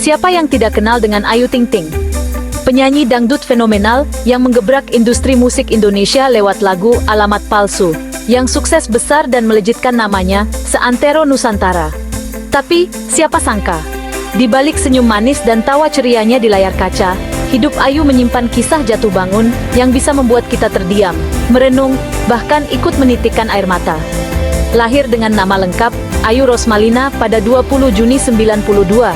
Siapa yang tidak kenal dengan Ayu Ting Ting? Penyanyi dangdut fenomenal yang menggebrak industri musik Indonesia lewat lagu Alamat Palsu, yang sukses besar dan melejitkan namanya seantero Nusantara. Tapi, siapa sangka? Di balik senyum manis dan tawa cerianya di layar kaca, hidup Ayu menyimpan kisah jatuh bangun yang bisa membuat kita terdiam, merenung, bahkan ikut menitikkan air mata. Lahir dengan nama lengkap, Ayu Rosmalina pada 20 Juni 92,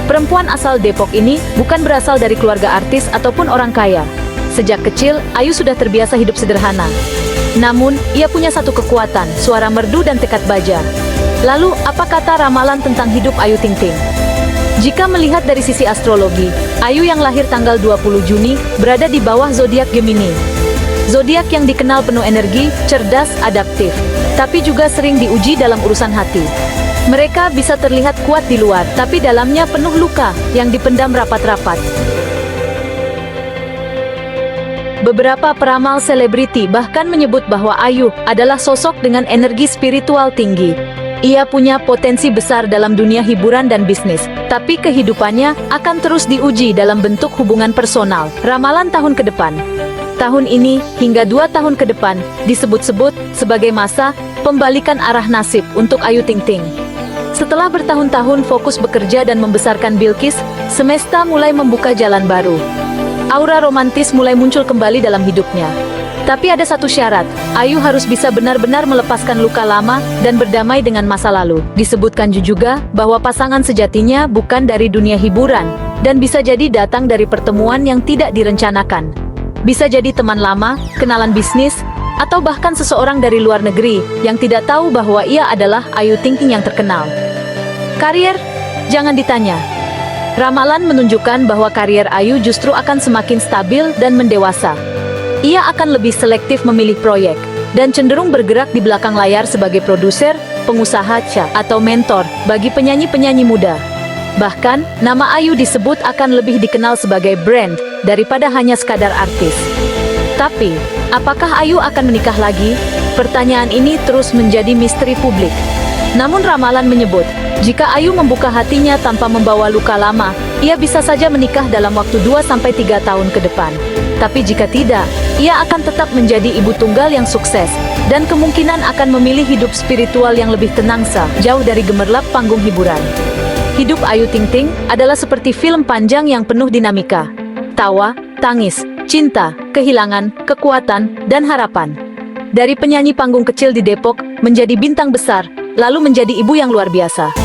perempuan asal Depok ini bukan berasal dari keluarga artis ataupun orang kaya. Sejak kecil, Ayu sudah terbiasa hidup sederhana. Namun, ia punya satu kekuatan, suara merdu dan tekad baja. Lalu, apa kata ramalan tentang hidup Ayu Ting Ting? Jika melihat dari sisi astrologi, Ayu yang lahir tanggal 20 Juni berada di bawah zodiak Gemini. Zodiak yang dikenal penuh energi, cerdas, adaptif, tapi juga sering diuji dalam urusan hati. Mereka bisa terlihat kuat di luar, tapi dalamnya penuh luka yang dipendam rapat-rapat. Beberapa peramal selebriti bahkan menyebut bahwa Ayu adalah sosok dengan energi spiritual tinggi. Ia punya potensi besar dalam dunia hiburan dan bisnis, tapi kehidupannya akan terus diuji dalam bentuk hubungan personal. Ramalan tahun ke depan. Tahun ini, hingga 2 tahun ke depan, disebut-sebut sebagai masa pembalikan arah nasib untuk Ayu Ting Ting. Setelah bertahun-tahun fokus bekerja dan membesarkan Bilqis, semesta mulai membuka jalan baru. Aura romantis mulai muncul kembali dalam hidupnya. Tapi ada satu syarat, Ayu harus bisa benar-benar melepaskan luka lama dan berdamai dengan masa lalu. Disebutkan juga bahwa pasangan sejatinya bukan dari dunia hiburan, dan bisa jadi datang dari pertemuan yang tidak direncanakan. Bisa jadi teman lama, kenalan bisnis, atau bahkan seseorang dari luar negeri yang tidak tahu bahwa ia adalah Ayu Ting Ting yang terkenal. Karier? Jangan ditanya. Ramalan menunjukkan bahwa karier Ayu justru akan semakin stabil dan mendewasa. Ia akan lebih selektif memilih proyek, dan cenderung bergerak di belakang layar sebagai produser, pengusaha, atau mentor bagi penyanyi-penyanyi muda. Bahkan, nama Ayu disebut akan lebih dikenal sebagai brand daripada hanya sekadar artis. Tapi, apakah Ayu akan menikah lagi? Pertanyaan ini terus menjadi misteri publik. Namun ramalan menyebut, jika Ayu membuka hatinya tanpa membawa luka lama, ia bisa saja menikah dalam waktu 2-3 tahun ke depan. Tapi jika tidak, ia akan tetap menjadi ibu tunggal yang sukses, dan kemungkinan akan memilih hidup spiritual yang lebih tenang jauh dari gemerlap panggung hiburan. Hidup Ayu Ting Ting adalah seperti film panjang yang penuh dinamika. Tawa, tangis, cinta, kehilangan, kekuatan, dan harapan. Dari penyanyi panggung kecil di Depok, menjadi bintang besar, lalu menjadi ibu yang luar biasa.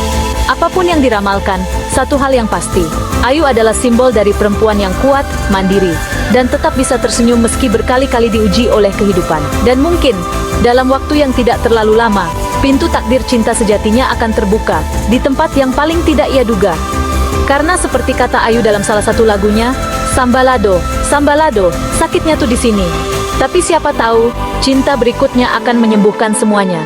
Apapun yang diramalkan, satu hal yang pasti, Ayu adalah simbol dari perempuan yang kuat, mandiri, dan tetap bisa tersenyum meski berkali-kali diuji oleh kehidupan. Dan mungkin, dalam waktu yang tidak terlalu lama, pintu takdir cinta sejatinya akan terbuka, di tempat yang paling tidak ia duga. Karena seperti kata Ayu dalam salah satu lagunya, Sambalado, Sambalado, sakitnya tuh di sini. Tapi siapa tahu, cinta berikutnya akan menyembuhkan semuanya.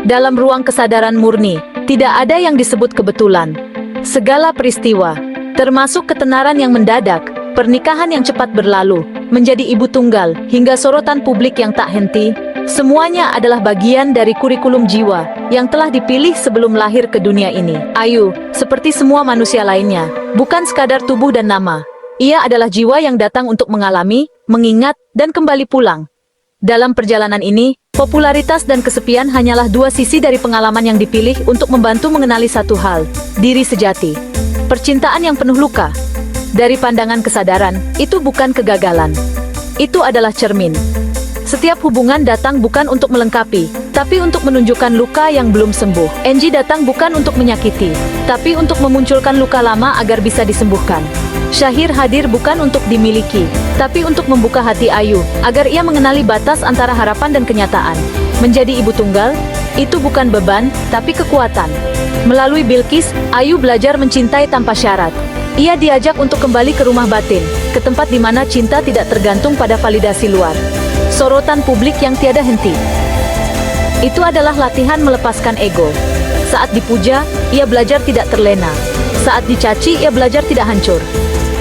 Dalam ruang kesadaran murni, tidak ada yang disebut kebetulan. Segala peristiwa, termasuk ketenaran yang mendadak, pernikahan yang cepat berlalu, menjadi ibu tunggal, hingga sorotan publik yang tak henti, semuanya adalah bagian dari kurikulum jiwa yang telah dipilih sebelum lahir ke dunia ini. Ayu, seperti semua manusia lainnya, bukan sekadar tubuh dan nama. Ia adalah jiwa yang datang untuk mengalami, mengingat, dan kembali pulang. Dalam perjalanan ini, popularitas dan kesepian hanyalah dua sisi dari pengalaman yang dipilih untuk membantu mengenali satu hal, diri sejati. Percintaan yang penuh luka. Dari pandangan kesadaran, itu bukan kegagalan. Itu adalah cermin. Setiap hubungan datang bukan untuk melengkapi, tapi untuk menunjukkan luka yang belum sembuh. Angie datang bukan untuk menyakiti, tapi untuk memunculkan luka lama agar bisa disembuhkan. Syahir hadir bukan untuk dimiliki, tapi untuk membuka hati Ayu, agar ia mengenali batas antara harapan dan kenyataan. Menjadi ibu tunggal, itu bukan beban, tapi kekuatan. Melalui Bilqis, Ayu belajar mencintai tanpa syarat. Ia diajak untuk kembali ke rumah batin, ke tempat di mana cinta tidak tergantung pada validasi luar. Sorotan publik yang tiada henti. Itu adalah latihan melepaskan ego. Saat dipuja, ia belajar tidak terlena. Saat dicaci, ia belajar tidak hancur.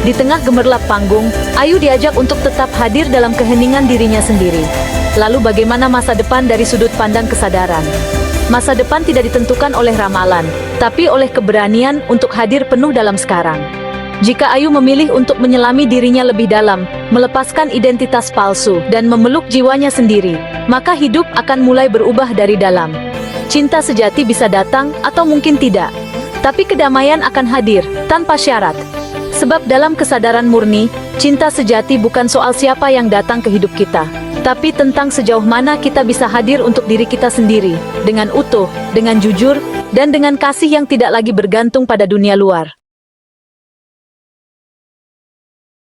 Di tengah gemerlap panggung, Ayu diajak untuk tetap hadir dalam keheningan dirinya sendiri. Lalu bagaimana masa depan dari sudut pandang kesadaran? Masa depan tidak ditentukan oleh ramalan, tapi oleh keberanian untuk hadir penuh dalam sekarang. Jika Ayu memilih untuk menyelami dirinya lebih dalam, melepaskan identitas palsu, dan memeluk jiwanya sendiri, maka hidup akan mulai berubah dari dalam. Cinta sejati bisa datang atau mungkin tidak, tapi kedamaian akan hadir, tanpa syarat. Sebab dalam kesadaran murni, cinta sejati bukan soal siapa yang datang ke hidup kita, tapi tentang sejauh mana kita bisa hadir untuk diri kita sendiri, dengan utuh, dengan jujur, dan dengan kasih yang tidak lagi bergantung pada dunia luar.